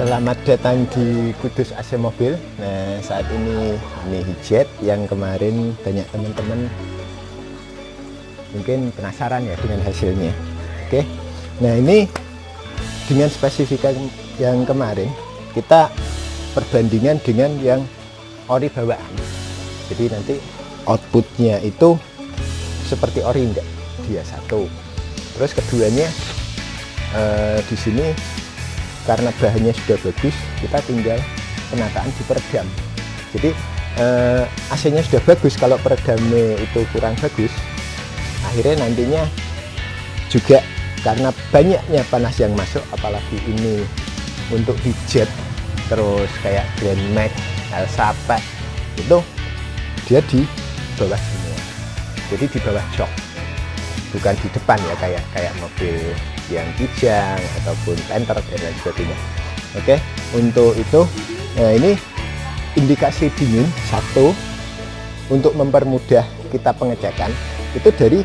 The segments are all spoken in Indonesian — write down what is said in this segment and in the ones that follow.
Selamat datang di Kudus AC Mobil. Nah, saat ini Hijet yang kemarin banyak teman-teman mungkin penasaran ya dengan hasilnya. Oke. Nah, ini dengan spesifikasi yang kemarin kita perbandingan dengan yang ori bawaan. Jadi nanti outputnya itu seperti ori enggak? Dia satu. Terus keduanya di sini karena bahannya sudah bagus, kita tinggal penataan di peredam. Jadi AC-nya sudah bagus, kalau peredamnya itu kurang bagus, akhirnya nantinya juga karena banyaknya panas yang masuk, apalagi ini untuk Hijet, terus kayak Grand Max, Elsape, itu dia di bawah semua. Jadi di bawah jok, bukan di depan ya kayak mobil yang Kijang ataupun Panther dan lain sebagainya. Oke, untuk itu ini indikasi dingin satu untuk mempermudah kita pengecekan itu dari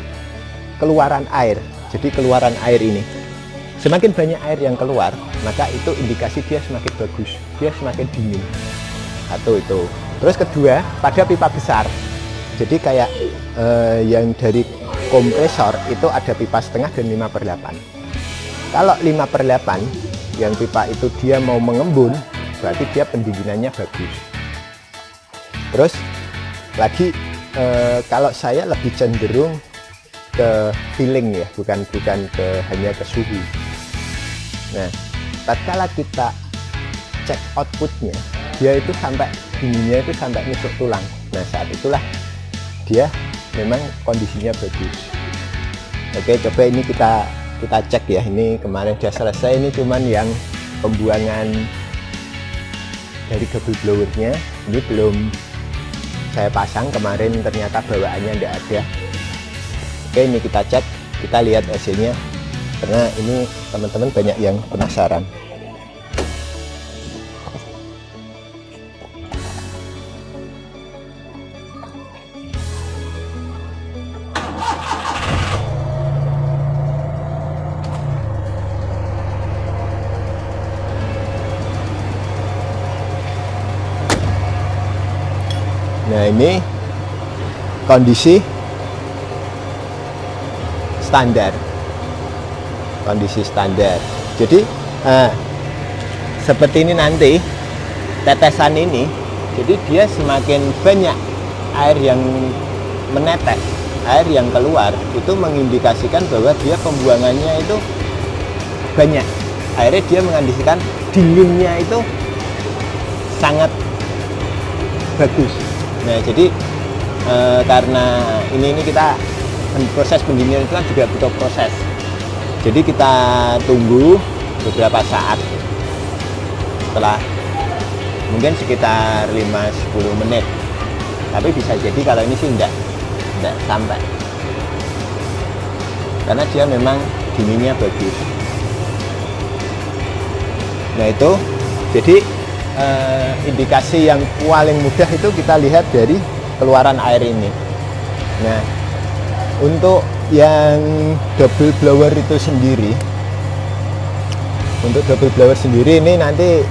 keluaran air. Jadi keluaran air ini semakin banyak air yang keluar, maka itu indikasi dia semakin bagus, dia semakin dingin. Satu itu. Terus kedua, pada pipa besar. Jadi kayak yang dari kompresor itu ada pipa setengah dan 5/8. Kalau 5/8 yang pipa itu dia mau mengembun, berarti dia pendinginannya bagus. Terus lagi kalau saya lebih cenderung ke feeling ya, bukan hanya ke suhu. Nah, tatkala kita cek outputnya, dia itu sampai dinginnya itu sampai nusuk tulang. Nah, saat itulah dia memang kondisinya bagus. Oke, coba ini kita cek ya. Ini kemarin sudah selesai, ini cuman yang pembuangan dari double blowernya, ini belum saya pasang, kemarin ternyata bawaannya tidak ada. Oke, ini kita cek, kita lihat hasilnya karena ini teman-teman banyak yang penasaran. Nah, ini kondisi standar, jadi seperti ini nanti tetesan ini, jadi dia semakin banyak air yang menetes, air yang keluar, itu mengindikasikan bahwa dia pembuangannya itu banyak. Akhirnya dia mengindikasikan dinginnya itu sangat bagus. Nah, jadi karena ini kita proses pendinginan itu kan juga butuh proses. Jadi kita tunggu beberapa saat, setelah mungkin sekitar 5-10 menit. Tapi bisa jadi kalau ini sih enggak sampai. Karena dia memang dinginnya bagus. Nah, itu jadi indikasi yang paling mudah itu kita lihat dari keluaran air ini. Nah, untuk yang double blower itu sendiri, ini nanti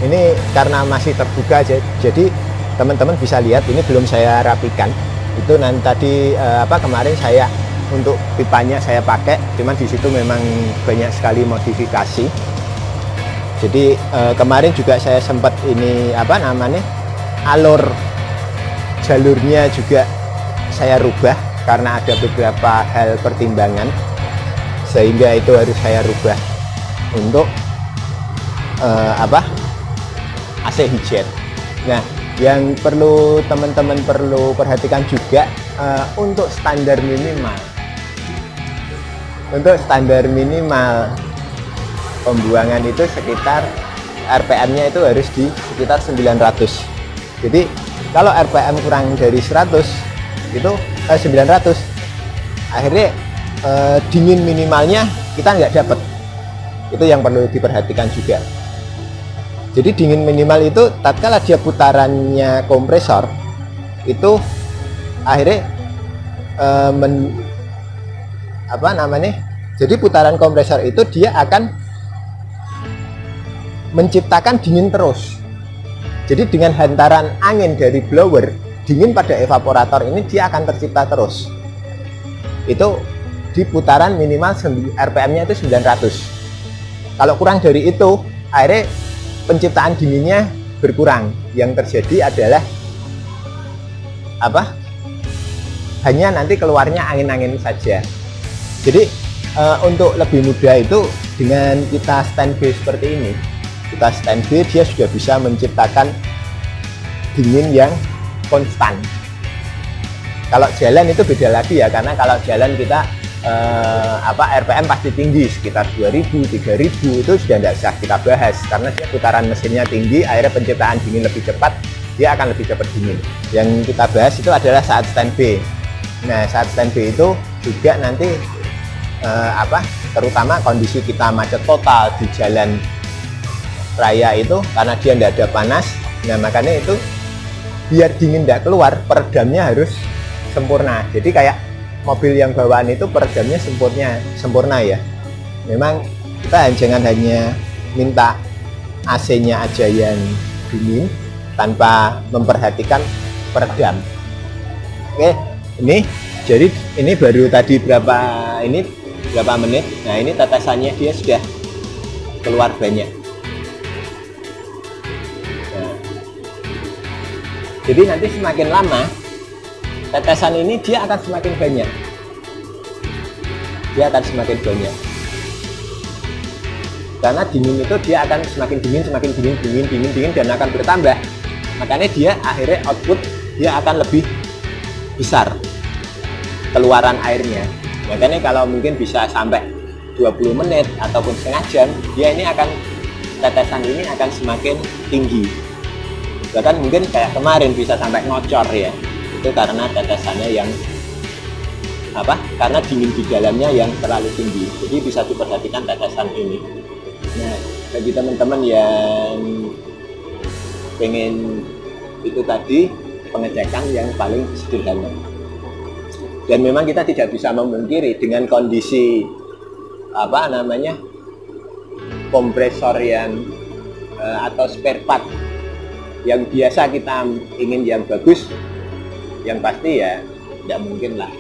ini karena masih terbuka, jadi teman-teman bisa lihat, ini belum saya rapikan. Itu nanti tadi kemarin saya untuk pipanya saya pakai, cuman di situ memang banyak sekali modifikasi. Jadi kemarin juga saya sempat ini alur jalurnya juga saya rubah karena ada beberapa hal pertimbangan, sehingga itu harus saya rubah untuk AC Hijet. Nah, yang perlu teman-teman perhatikan juga untuk standar minimal. Untuk standar minimal pembuangan itu sekitar RPM-nya itu harus di sekitar 900. Jadi kalau RPM kurang dari 100 itu 900, akhirnya dingin minimalnya kita nggak dapat. Itu yang perlu diperhatikan juga. Jadi dingin minimal itu tatkala dia putarannya kompresor itu akhirnya jadi putaran kompresor itu dia akan menciptakan dingin terus. Jadi dengan hantaran angin dari blower, dingin pada evaporator ini dia akan tercipta terus. Itu di putaran minimal RPM-nya itu 900. Kalau kurang dari itu, akhirnya penciptaan dinginnya berkurang. Yang terjadi adalah apa? Hanya nanti keluarnya angin-angin saja. Jadi untuk lebih mudah itu dengan kita standby seperti ini, kita standby dia sudah bisa menciptakan dingin yang konstan. Kalau jalan itu beda lagi ya, karena kalau jalan kita RPM pasti tinggi, sekitar 2000, 3000 itu sudah tidak usah kita bahas karena dia putaran mesinnya tinggi, akhirnya penciptaan dingin lebih cepat, dia akan lebih cepat dingin. Yang kita bahas itu adalah saat standby. Nah, saat standby itu juga nanti terutama kondisi kita macet total di jalan raya itu karena dia tidak ada panas. Nah, makanya itu biar dingin tidak keluar, peredamnya harus sempurna. Jadi kayak mobil yang bawaan itu peredamnya sempurna ya. Memang kita jangan hanya minta AC-nya aja yang dingin tanpa memperhatikan peredam. Oke, ini jadi ini baru tadi berapa menit. Nah, ini tetesannya dia sudah keluar banyak. Nah, jadi nanti semakin lama tetesan ini dia akan semakin banyak. Karena dingin itu dia akan semakin dingin dan akan bertambah. Makanya dia akhirnya output dia akan lebih besar keluaran airnya. Makanya kalau mungkin bisa sampai 20 menit ataupun setengah jam, dia ini akan tetesan ini akan semakin tinggi. Bahkan mungkin kayak kemarin bisa sampai ngocor ya. Itu karena tetesannya yang karena dingin di dalamnya yang terlalu tinggi. Jadi bisa diperhatikan tetesan ini. Nah, bagi teman-teman yang pengen itu tadi pengecekan yang paling sederhana. Dan memang kita tidak bisa memungkiri dengan kondisi kompresor yang atau spare part yang biasa kita ingin yang bagus, yang pasti ya tidak mungkin lah.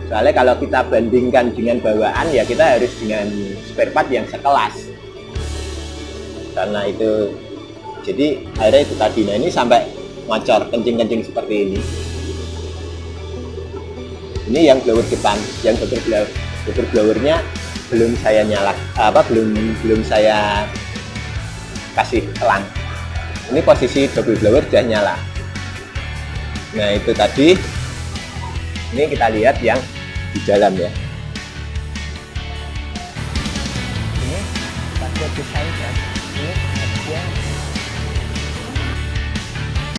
Soalnya kalau kita bandingkan dengan bawaan ya kita harus dengan spare part yang sekelas. Karena itu jadi akhirnya itu tadi. Nah, ini sampai ngocor kencing-kencing seperti ini. Ini yang blower depan, yang double blowernya belum saya belum saya kasih elang. Ini posisi double blower sudah nyala. Nah, itu tadi. Ini kita lihat yang di dalam ya. Ini pakai desain